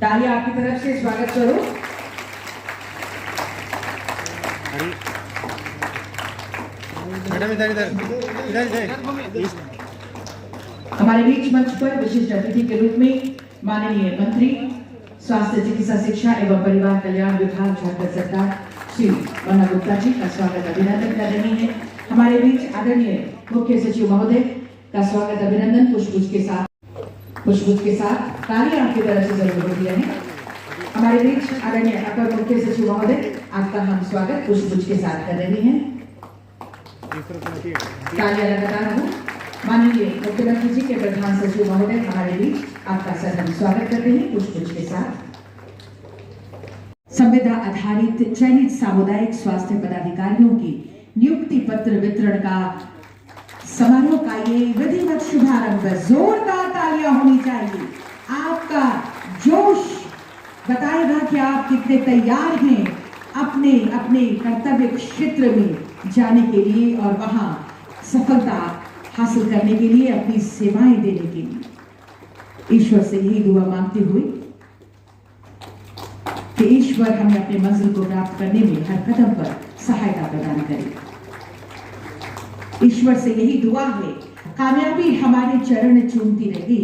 तालियां आपकी तरफ से स्वागत करो। मैडम इधर हमारे बीच मंच पर विशिष्ट अतिथि के रूप में माननीय मंत्री स्वास्थ्य चिकित्सा शिक्षा एवं परिवार कल्याण विभाग झारखंड सरकार श्री वन्ना गुप्ता जी का स्वागत अभिनंदन कर रही है। हमारे बीच आदरणीय मुख्य सचिव महोदय का स्वागत अभिनंदन पुष्पगुच्छ के साथ तालियां आपकी तरफ से जरूर होती है। हमारे बीच आदरणीय अपर मुख्य सचिव महोदय आपका हम स्वागत पुष्पगुच्छ के साथ कर रहे हैं। तालियां लगातार हो। माननीय मुख्यमंत्री जी के प्रधान सचिव महोदय हमारे बीच आपका सदन स्वागत कर रहे हैं पुष्पगुच्छ के साथ। संविदा आधारित चयनित सामुदायिक स्वास्थ्य पदाधिकारियों की नियुक्ति पत्र वितरण का समारोह का ये विधिवत शुभारंभ, जोरदार तालियां होनी चाहिए। आपका जोश बताएगा कि आप कितने तैयार हैं अपने अपने कर्तव्य क्षेत्र में जाने के लिए और वहां सफलता हासिल करने के लिए, अपनी सेवाएं देने के लिए। ईश्वर से यही दुआ मांगते हुए कि ईश्वर हमें अपने मंजिल को प्राप्त करने में हर कदम पर सहायता प्रदान करे। ईश्वर से यही दुआ है, कामयाबी हमारे चरण चूमती रहे,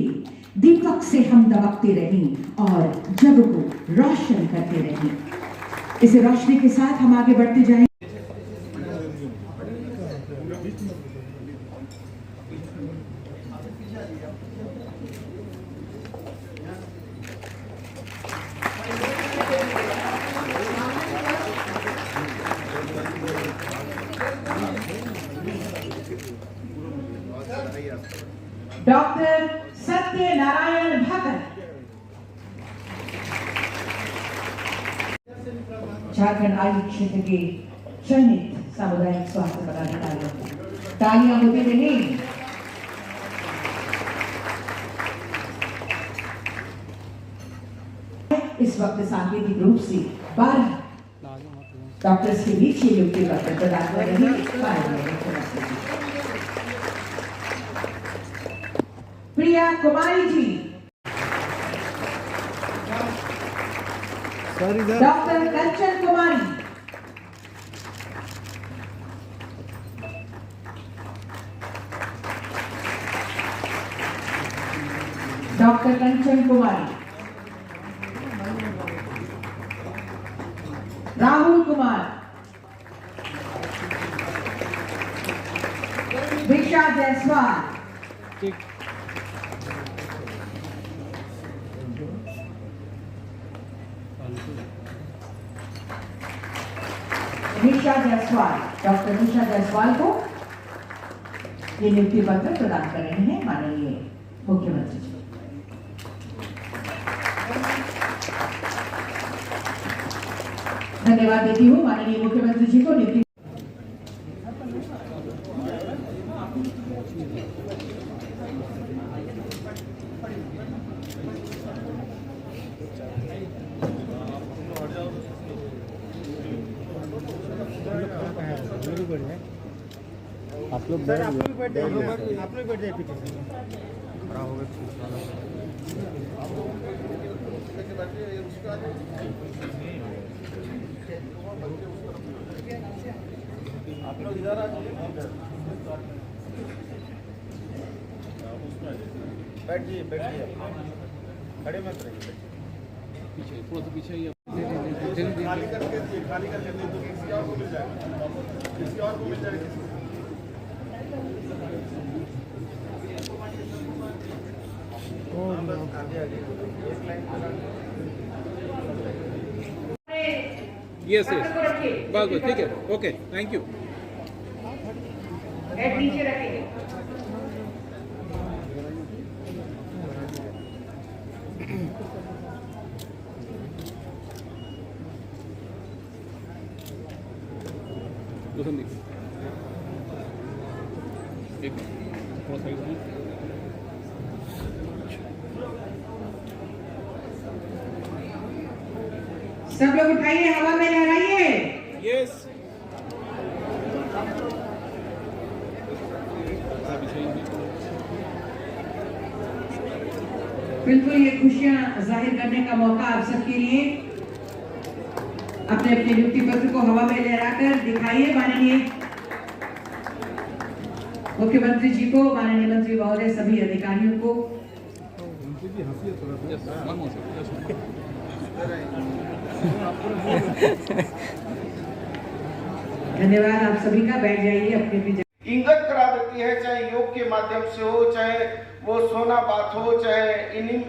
दीपक से हम दबकते रहें और जग को रोशन करते रहें। इस रोशनी के साथ हम आगे बढ़ते जाएं। डॉक्टर सत्यनारायण भगत झारखंड आयु क्षेत्र के चयनित सामुदायिक स्वास्थ्य पदाधिकारी, तालियां होती रही। इस वक्त सांकेतिक रूप से 12 डॉक्टर्स के बीच ये नियुक्ति पत्र प्रदान कर रही प्रिया कुमारी जी, डॉक्टर कंचन कुमारी, डॉक्टर कंचन कुमारी, राहुल कुमार, भिक्षा जायसवाल, निशा जायसवाल, डॉक्टर निशा जायसवाल को ये नियुक्ति पत्र प्रदान कर रहे हैं माननीय मुख्यमंत्री जी। धन्यवाद देती हूँ माननीय मुख्यमंत्री जी को नियुक्ति। आप लोग सर आप लोग बैठ जाए पीछे से खड़ा हो गए। आप लोग इधर आ जाइए, बैठिए खड़े मत रहिए, पीछे थोड़ा सा पीछे ही खाली करके दे दो, किसी और को मिल जाएगा, यस बस ठीक है, ओके थैंक यू। नीचे रखेंगे। एक थोड़ा साइड में सब लोग उठाइए, हवा में लहराइए। यस बिल्कुल ये खुशियां जाहिर करने का मौका आप सबके लिए। अपने अपने नियुक्ति पत्र को हवा में लहराकर दिखाइए माननीय मुख्यमंत्री जी को, माननीय मंत्री महोदय, सभी अधिकारियों को। धन्यवाद आप सभी का। बैठ जाइए अपने अपनी। इंगत करा देती है, चाहे योग के माध्यम से हो, चाहे वो सोना बात हो, चाहे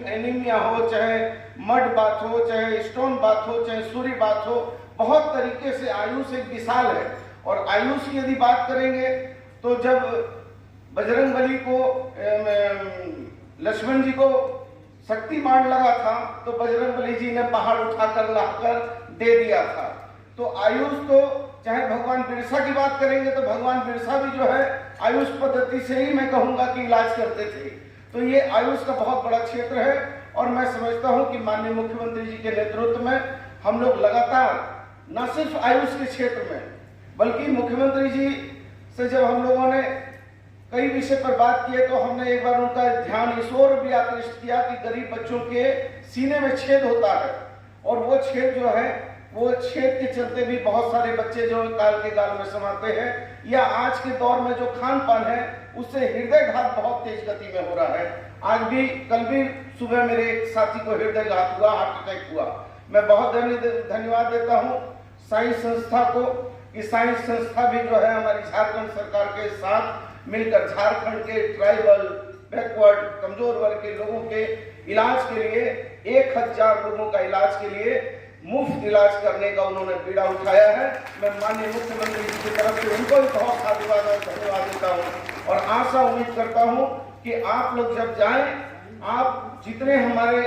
एनीमिया हो, चाहे मड बात हो, चाहे स्टोन बात हो, चाहे सूर्य बात हो। बहुत तरीके से आयुष एक विशाल है। और आयुष की यदि बात करेंगे तो जब बजरंगबली को लक्ष्मण जी को शक्ति बाण लगा था तो बजरंगबली जी ने पहाड़ उठाकर लाकर दे दिया था। तो आयुष तो चाहे भगवान बिरसा की बात करेंगे तो भगवान बिरसा भी जो है आयुष पद्धति से ही मैं कहूंगा कि इलाज करते थे। तो ये आयुष का बहुत बड़ा क्षेत्र है और मैं समझता हूं कि माननीय मुख्यमंत्री जी के नेतृत्व में हम लोग लगातार न सिर्फ आयुष के क्षेत्र में बल्कि मुख्यमंत्री जी से जब हम लोगों ने कई विषय पर बात की है तो हमने एक बार उनका ध्यान इस ओर भी आकृष्ट किया कि गरीब बच्चों के सीने में छेद होता है और वो छेद जो है वो छेद के चलते भी बहुत सारे बच्चे जो काल के गाल में समाते हैं या आज के दौर में जो खान पान है उससे हृदयघात बहुत तेज गति में हो रहा है। आज भी कल भी सुबह मेरे एक साथी को हृदयघात हुआ, हार्ट अटैक हुआ। मैं बहुत धन्यवाद देता हूँ साइंस संस्था को कि साइंस संस्था भी जो है हमारी झारखंड सरकार के साथ मिलकर झारखंड के ट्राइबल बैकवर्ड कमजोर वर्ग के लोगों के इलाज के लिए 1000 लोगों का इलाज के लिए मुफ्त इलाज करने का उन्होंने बीड़ा उठाया है। मैं माननीय मुख्यमंत्री जी की तरफ से उनको भी बहुत साधुवाद और धन्यवाद देता हूँ और आशा उम्मीद करता हूँ कि आप लोग जब जाएं, आप जितने हमारे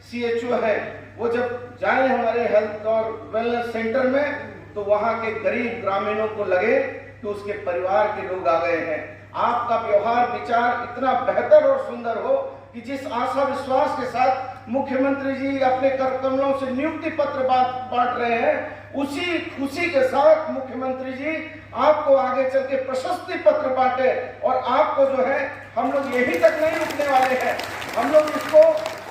CHO हैं वो जब जाएं हमारे हेल्थ और वेलनेस सेंटर में तो वहाँ के गरीब ग्रामीणों को लगे कि उसके परिवार के लोग आ गए हैं। आपका व्यवहार विचार इतना बेहतर और सुंदर हो कि जिस आशा विश्वास के साथ मुख्यमंत्री जी अपने कर कमलों से नियुक्ति पत्र बांट रहे हैं उसी खुशी के साथ मुख्यमंत्री जी आपको आगे चल के प्रशस्ति पत्र बांटे और आपको जो है हम लोग यही तक नहीं रुकने वाले हैं। हम लोग इसको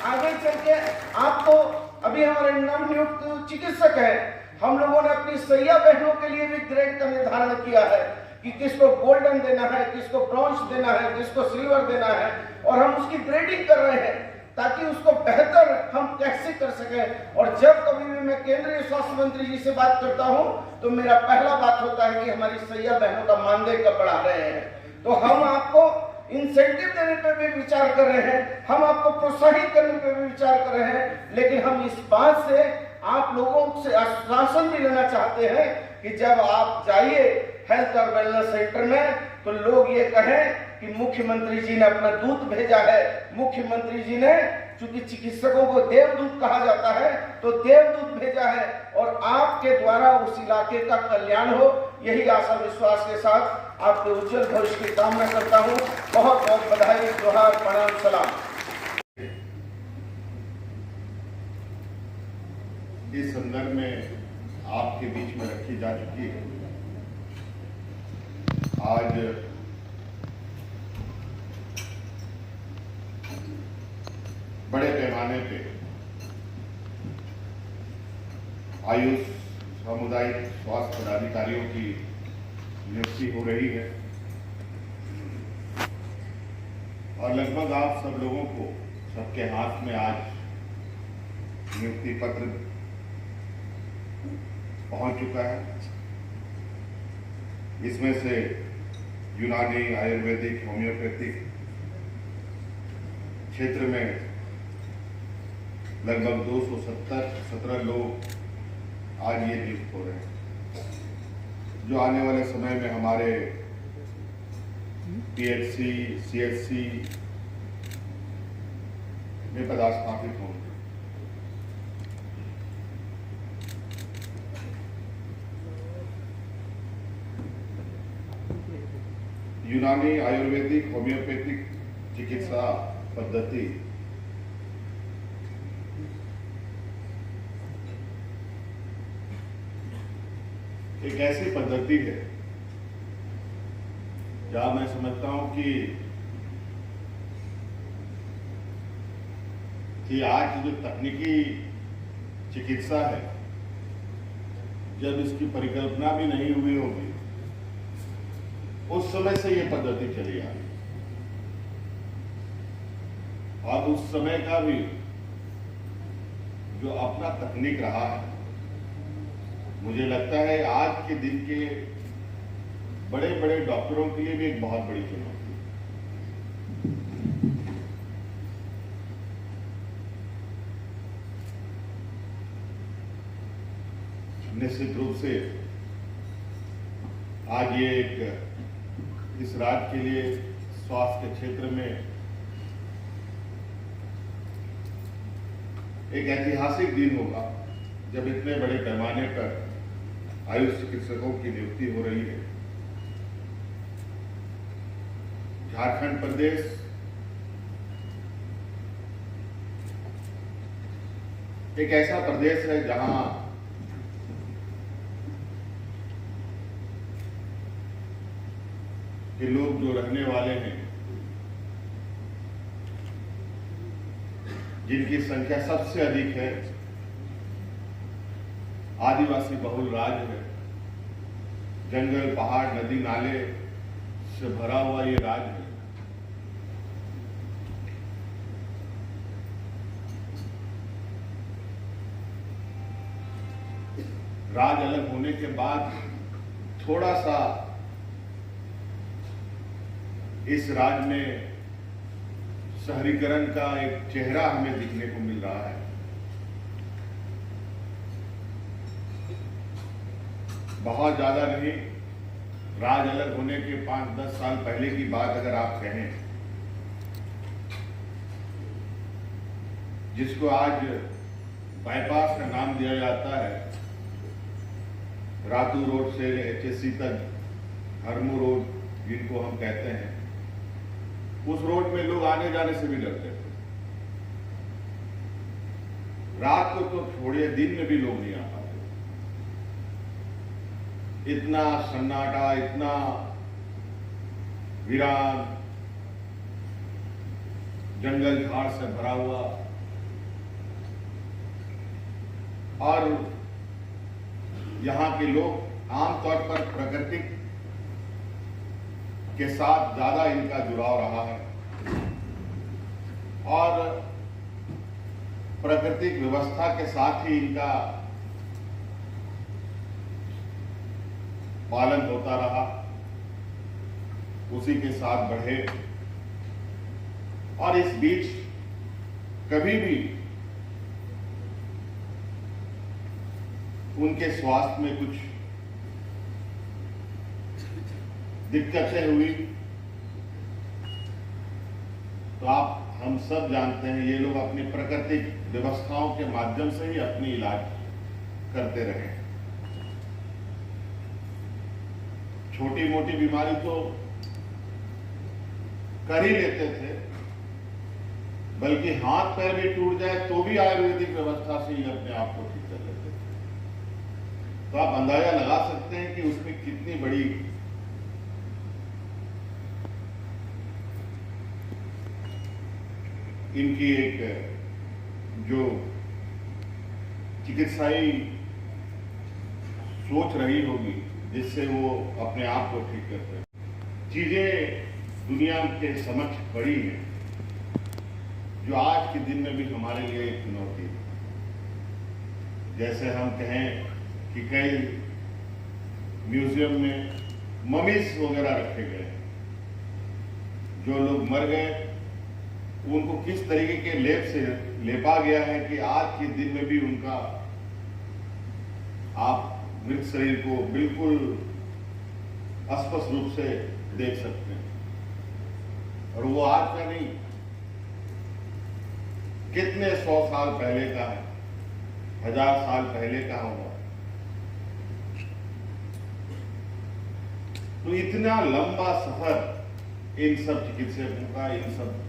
आगे चल के आपको अभी हमारे नवनियुक्त चिकित्सक हैं, हम लोगों ने अपनी सैया बहनों के लिए भी ग्रेड का निर्धारण किया है कि किसको गोल्डन देना है, किसको ब्रॉन्ज देना है, किसको सिल्वर देना है और हम उसकी ग्रेडिंग कर रहे हैं ताकि उसको बेहतर हम कैसे कर सकें। और जब कभी भी मैं केंद्रीय स्वास्थ्य मंत्री जी से बात करता हूं तो मेरा पहला बात होता है कि हमारी सैया बहनों का मानदेय कब बढ़ा रहे हैं। तो हम आपको इंसेंटिव देने पे भी विचार कर रहे हैं, हम आपको प्रोत्साहित करने पे भी विचार कर रहे हैं, लेकिन हम इस बात से आप लोगों से आश्वासन भी लेना चाहते हैं कि जब आप जाइए हेल्थ और वेलनेस सेंटर में तो लोग ये कहें कि मुख्यमंत्री जी ने अपना दूत भेजा है। मुख्यमंत्री जी ने, चूंकि चिकित्सकों को देवदूत कहा जाता है, तो देवदूत भेजा है और आपके द्वारा उस इलाके का कल्याण हो, यही आशा विश्वास के साथ आपके उज्जवल भविष्य की कामना करता हूँ। बहुत बहुत बधाई, जोहार, प्रणाम, सलाम। इस संदर्भ में आपके बीच में रखी जा चुकी है। आज बड़े पैमाने पे आयुष सामुदायिक स्वास्थ्य पदाधिकारियों की नियुक्ति हो रही है और लगभग आप सब लोगों को सबके हाथ में आज नियुक्ति पत्र पहुंच चुका है। इसमें से यूनानी, आयुर्वेदिक, होम्योपैथिक क्षेत्र में लगभग 217 लोग आज ये नियुक्त हो रहे हैं, जो आने वाले समय में हमारे PHC, CHC में पदस्थापित होंगे। यूनानी, आयुर्वेदिक, होम्योपैथिक चिकित्सा पद्धति एक ऐसी पद्धति है जहां मैं समझता हूं कि कि आज जो तकनीकी चिकित्सा है, जब इसकी परिकल्पना भी नहीं हुई होगी, उस समय से ये पद्धति चली आ रही और उस समय का भी जो अपना तकनीक रहा है, मुझे लगता है आज के दिन के बड़े बड़े डॉक्टरों के लिए भी एक बहुत बड़ी चुनौती है। निश्चित रूप से आज ये एक इस राज्य के लिए स्वास्थ्य के क्षेत्र में एक ऐतिहासिक दिन होगा जब इतने बड़े पैमाने पर आयुष चिकित्सकों की नियुक्ति हो रही है। झारखंड प्रदेश एक ऐसा प्रदेश है जहां के लोग जो रहने वाले हैं, जिनकी संख्या सबसे अधिक है, आदिवासी बहुल राज्य है। जंगल, पहाड़, नदी, नाले से भरा हुआ ये राज्य है। राज्य अलग होने के बाद थोड़ा सा इस राज्य में शहरीकरण का एक चेहरा हमें दिखने को मिल रहा है। बहुत ज्यादा नहीं, राज्य अलग होने के 5-10 साल पहले की बात अगर आप कहें, जिसको आज बाईपास का नाम दिया जाता है, रातू रोड से HSC तक, हरमू रोड जिनको हम कहते हैं, उस रोड में लोग आने जाने से भी डरते थे। रात को तो छोड़िए, दिन में भी लोग नहीं आ पाते। इतना सन्नाटा, इतना वीरान, जंगल झाड़ से भरा हुआ, और यहां के लोग आमतौर पर प्रकृति के साथ ज्यादा इनका जुड़ाव रहा है और प्राकृतिक व्यवस्था के साथ ही इनका पालन होता रहा, उसी के साथ बढ़े। और इस बीच कभी भी उनके स्वास्थ्य में कुछ दिक्कतें हुई तो हम सब जानते हैं, ये लोग अपनी प्राकृतिक व्यवस्थाओं के माध्यम से ही अपनी इलाज करते रहे। छोटी मोटी बीमारी तो कर ही लेते थे, बल्कि हाथ पैर भी टूट जाए तो भी आयुर्वेदिक व्यवस्था से ही अपने आप को ठीक कर लेते थे। तो आप अंदाजा लगा सकते हैं कि उसमें कितनी बड़ी इनकी एक जो चिकित्साई सोच रही होगी, जिससे वो अपने आप को ठीक करते हैं। चीजें दुनिया के समक्ष पड़ी हैं, जो आज के दिन में भी हमारे लिए एक चुनौती है। जैसे हम कहें कि कई म्यूजियम में ममीज वगैरह रखे गए, जो लोग मर गए उनको किस तरीके के लेप से लेपा गया है कि आज के दिन में भी उनका आप मृत शरीर को बिल्कुल स्पष्ट रूप से देख सकते हैं। और वो आज का नहीं, कितने 100 साल पहले का है, 1000 साल पहले का होगा। तो इतना लंबा सफर इन सब चिकित्सकों का, इन सब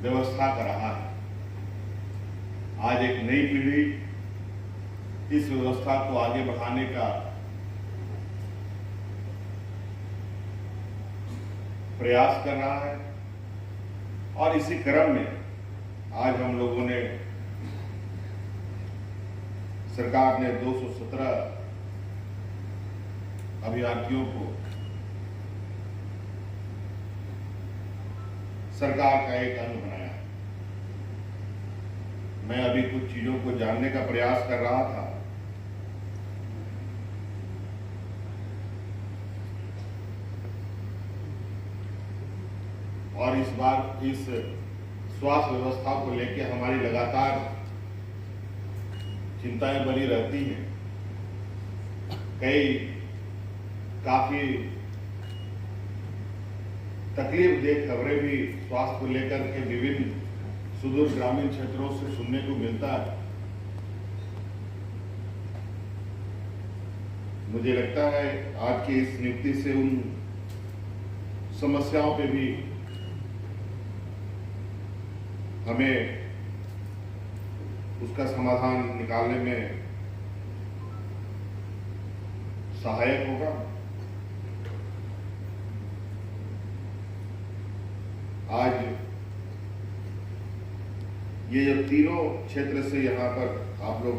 व्यवस्था का रहा है। आज एक नई पीढ़ी इस व्यवस्था को आगे बढ़ाने का प्रयास कर रहा है और इसी क्रम में आज हम लोगों ने, सरकार ने 217 अभ्यर्थियों को सरकार का एक अंग बनाया। मैं अभी कुछ चीजों को जानने का प्रयास कर रहा था। और इस बार इस स्वास्थ्य व्यवस्था को लेकर हमारी लगातार चिंताएं बनी रहती हैं। काफी तकलीफ दे खबरें भी स्वास्थ्य को लेकर के विभिन्न सुदूर ग्रामीण क्षेत्रों से सुनने को मिलता है। मुझे लगता है आज की इस नियुक्ति से उन समस्याओं पे भी हमें उसका समाधान निकालने में सहायक होगा। आज ये जो तीनों क्षेत्र से यहाँ पर आप लोग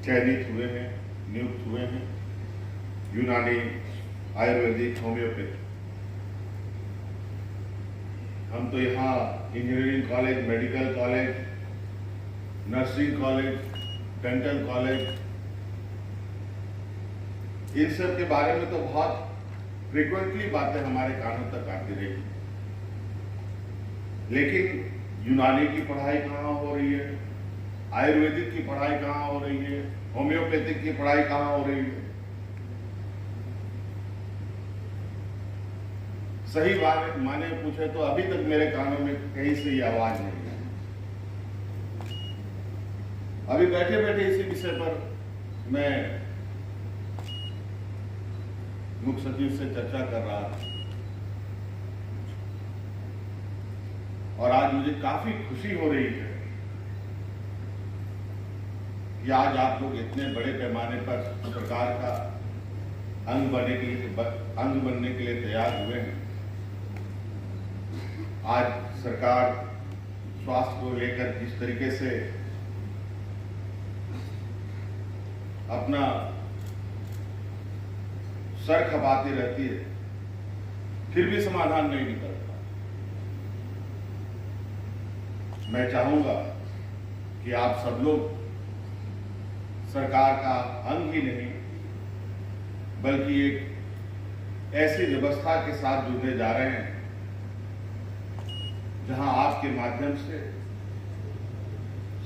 चयनित हुए हैं, नियुक्त हुए हैं, यूनानी, आयुर्वेदिक, होम्योपैथी। हम तो यहाँ engineering college, medical college, nursing college, dental college, इन सब के बारे में तो बहुत फ्रीक्वेंटली बातें हमारे कानों तक आती रही। लेकिन यूनानी की पढ़ाई कहाँ हो रही है, आयुर्वेदिक की पढ़ाई कहाँ हो रही है, होम्योपैथिक की पढ़ाई कहाँ हो रही है? सही बात माने पूछे तो अभी तक मेरे कानों में कहीं से ये आवाज नहीं है। अभी बैठे बैठे इसी विषय पर मैं मुख्य सचिव से चर्चा कर रहा था और आज मुझे काफी खुशी हो रही है कि आज आप लोग इतने बड़े पैमाने पर सरकार का अंग बनने के लिए तैयार हुए हैं। आज सरकार स्वास्थ्य को लेकर जिस तरीके से अपना सर खपाती रहती है, फिर भी समाधान नहीं निकलता। मैं चाहूंगा कि आप सब लोग सरकार का अंग ही नहीं बल्कि एक ऐसी व्यवस्था के साथ जुड़ने जा रहे हैं जहां आपके माध्यम से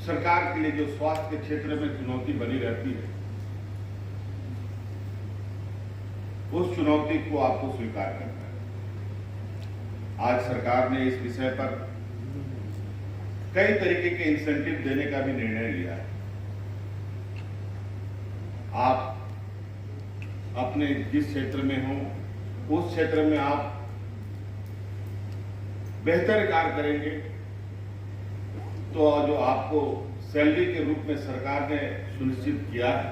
सरकार के लिए जो स्वास्थ्य के क्षेत्र में चुनौती बनी रहती है, उस चुनौती को आपको स्वीकार करना है। आज सरकार ने इस विषय पर कई तरीके के इंसेंटिव देने का भी निर्णय लिया है। आप अपने जिस क्षेत्र में हो उस क्षेत्र में आप बेहतर कार्य करेंगे तो जो आपको सैलरी के रूप में सरकार ने सुनिश्चित किया है,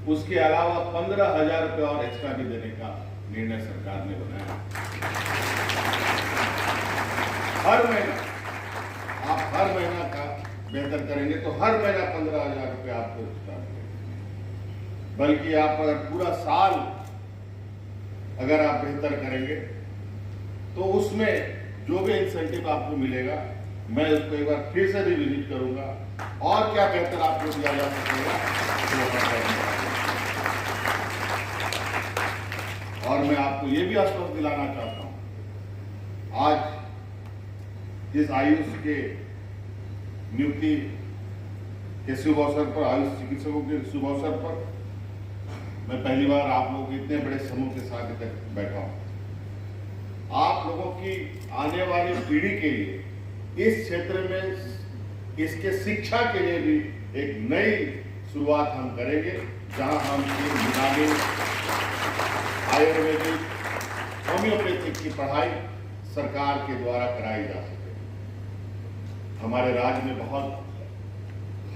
उसके अलावा 15,000 रुपये और एक्स्ट्रा भी देने का निर्णय सरकार ने बनाया। हर महीना आप हर महीना का बेहतर करेंगे तो हर महीना 15,000 रुपये आपको एक्स्ट्रा मिलेंगे। बल्कि आप अगर पूरा साल अगर आप बेहतर करेंगे तो उसमें जो भी इंसेंटिव आपको मिलेगा मैं उसको एक बार फिर से रिविजिट करूंगा और क्या बेहतर आपको दिया जा सकेगा। और मैं आपको ये भी आश्वस्त दिलाना चाहता हूं, आज इस आयुष के नियुक्ति के शुभ अवसर पर, आयुष चिकित्सकों के शुभ अवसर पर मैं पहली बार आप लोग इतने बड़े समूह के साथ बैठा हूं। आप लोगों की आने वाली पीढ़ी के लिए इस क्षेत्र में इसके शिक्षा के लिए भी एक नई शुरुआत हम करेंगे, जहां हम यूनानी, आयुर्वेदिक, होम्योपैथिक की पढ़ाई सरकार के द्वारा कराई जा सके। हमारे राज्य में बहुत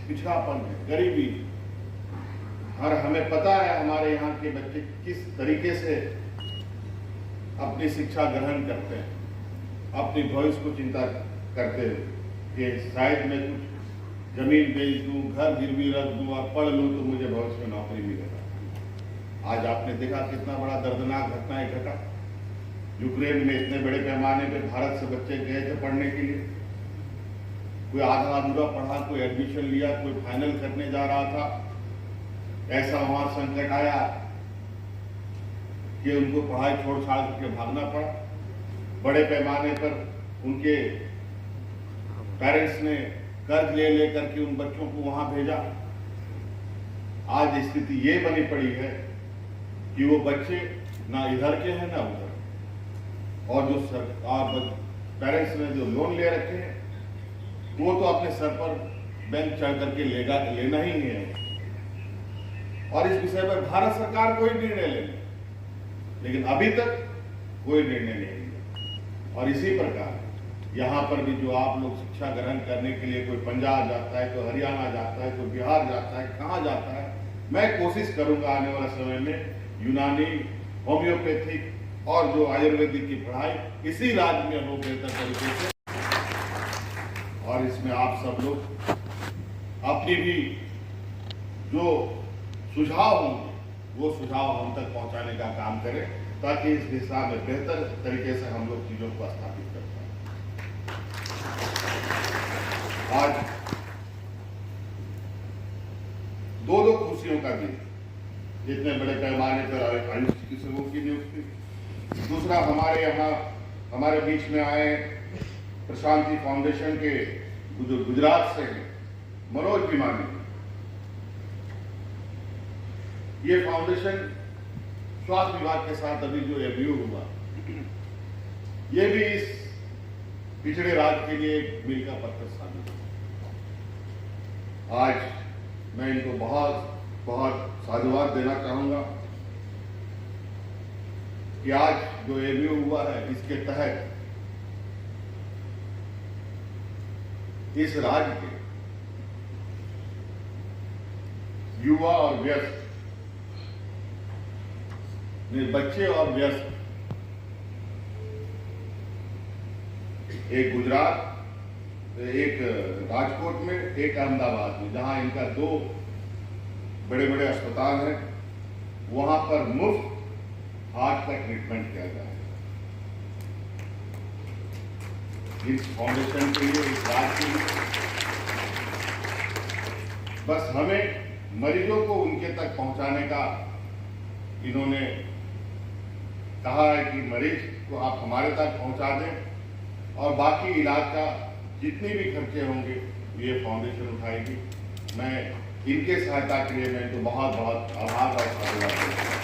पिछड़ापन है, गरीबी, और हमें पता है हमारे यहाँ के बच्चे किस तरीके से अपनी शिक्षा ग्रहण करते हैं। अपनी भविष्य को चिंता करते हुए कि शायद मैं कुछ जमीन बेच दूं, घर गिरवी रख दूं और पढ़ लूं तो मुझे भविष्य में नौकरी मिलेगा। आज आपने देखा कितना बड़ा दर्दनाक घटना घटा। यूक्रेन में इतने बड़े पैमाने पे भारत से बच्चे गए थे पढ़ने के लिए। कोई आधा अधूरा पढ़ा, कोई एडमिशन लिया, कोई फाइनल करने जा रहा था। ऐसा वहां संकट आया कि उनको पढ़ाई छोड़ छाड़ करके भागना पड़ा। बड़े पैमाने पर उनके पेरेंट्स ने कर्ज ले लेकर के उन बच्चों को वहां भेजा। आज स्थिति ये बनी पड़ी है कि वो बच्चे ना इधर के हैं ना उधर, और जो सरकार पेरेंट्स ने जो लोन ले रखे हैं वो तो अपने सर पर बैंक चढ़ करके लेना ही है। और इस विषय पर भारत सरकार कोई निर्णय लेने, लेकिन अभी तक कोई निर्णय नहीं लिया। और इसी प्रकार यहाँ पर भी जो आप लोग शिक्षा ग्रहण करने के लिए कोई पंजाब जाता है, कोई हरियाणा जाता है, कोई बिहार जाता है, कहाँ जाता है, मैं कोशिश करूंगा आने वाले समय में यूनानी, होम्योपैथिक और जो आयुर्वेदिक की पढ़ाई इसी राज्य में हो बेहतर तरीके से। और इसमें आप सब लोग अपनी भी जो सुझाव होंगे वो सुझाव हम तक पहुंचाने का काम करें, ताकि इस दिशा में बेहतर तरीके से हम लोग चीजों को स्थापित कर पाए। आज दो खुशियों का दिन, इतने बड़े पैमाने पर आयुष चिकित्सकों की नियुक्ति, दूसरा हमारे यहाँ हमारे बीच में आए प्रशांति फाउंडेशन के जो गुजरात से हैं मनोज भिमानी। ये फाउंडेशन स्वास्थ्य विभाग के साथ अभी जो एमयू हुआ, ये भी इस पिछड़े राज्य के लिए एक मील का पत्थर साबित हुआ। आज मैं इनको बहुत बहुत साधुवाद देना चाहूंगा कि आज जो एमयू हुआ है इसके तहत इस राज्य के युवा और व्यस्त, बच्चे और व्यस्त, एक गुजरात, एक राजकोट में, एक अहमदाबाद में, जहां इनका 2 बड़े बड़े अस्पताल हैं, वहां पर मुफ्त हार्ट का ट्रीटमेंट किया जाए। इस फाउंडेशन के लिए, इस राज्य के लिए बस हमें मरीजों को उनके तक पहुंचाने का इन्होंने कहा है कि मरीज को आप हमारे तक पहुंचा दें और बाकी इलाज का जितने भी खर्चे होंगे ये फाउंडेशन उठाएगी। मैं इनके सहायता के लिए मैं तो बहुत बहुत आभार और धन्यवाद देता हूं,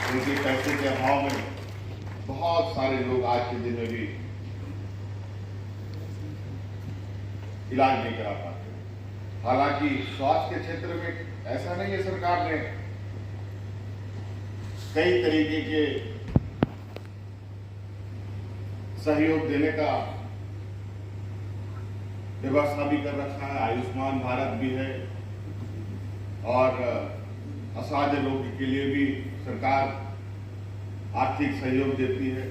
क्योंकि पैसे के अभाव में बहुत सारे लोग आज के दिन में भी इलाज नहीं करा पाते। हालांकि स्वास्थ्य के क्षेत्र में ऐसा नहीं है, सरकार ने कई तरीके के सहयोग देने का व्यवस्था भी कर रखा है। आयुष्मान भारत भी है और असाध्य रोग के लिए भी सरकार आर्थिक सहयोग देती है।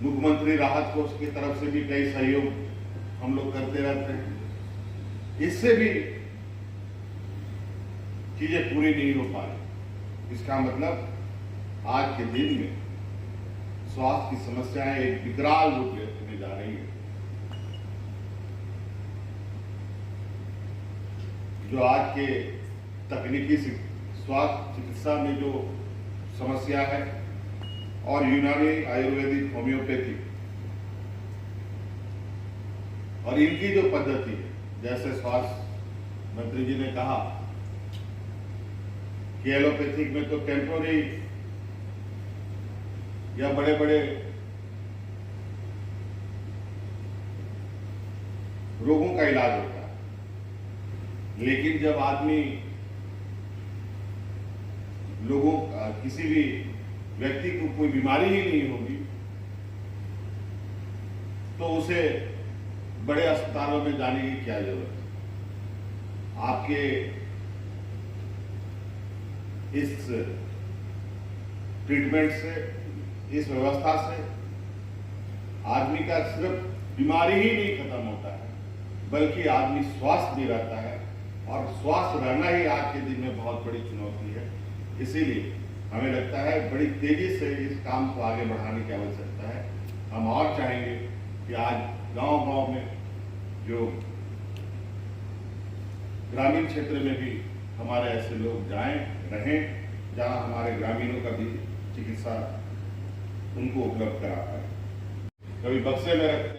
मुख्यमंत्री राहत कोष की तरफ से भी कई सहयोग हम लोग करते रहते हैं। इससे भी चीजें पूरी नहीं हो पा रही। इसका मतलब आज के दिन में स्वास्थ्य की समस्याएं एक विकराल रूप लेने जा रही है। जो आज के तकनीकी स्वास्थ्य चिकित्सा में जो समस्या है और यूनानी, आयुर्वेदिक, होम्योपैथिक और इनकी जो पद्धति है, जैसे स्वास्थ्य मंत्री जी ने कहा कि एलोपैथिक में तो टेम्पोररी या बड़े बड़े रोगों का इलाज होता है, लेकिन जब आदमी लोगों किसी भी व्यक्ति को कोई बीमारी ही नहीं होगी तो उसे बड़े अस्पतालों में जाने की क्या जरूरत है। आपके इस ट्रीटमेंट से इस व्यवस्था से आदमी का सिर्फ बीमारी ही नहीं खत्म होता है, बल्कि आदमी स्वस्थ भी रहता है, और स्वस्थ रहना ही आज के दिन में बहुत बड़ी चुनौती है। इसीलिए हमें लगता है बड़ी तेजी से इस काम को आगे बढ़ाने की आवश्यकता है। हम और चाहेंगे कि आज गांव-गांव में जो ग्रामीण क्षेत्र में भी हमारे ऐसे लोग जाएं, रहें, जहां हमारे ग्रामीणों का भी चिकित्सा उनको उपलब्ध करा पाए। कभी बक्से में रखते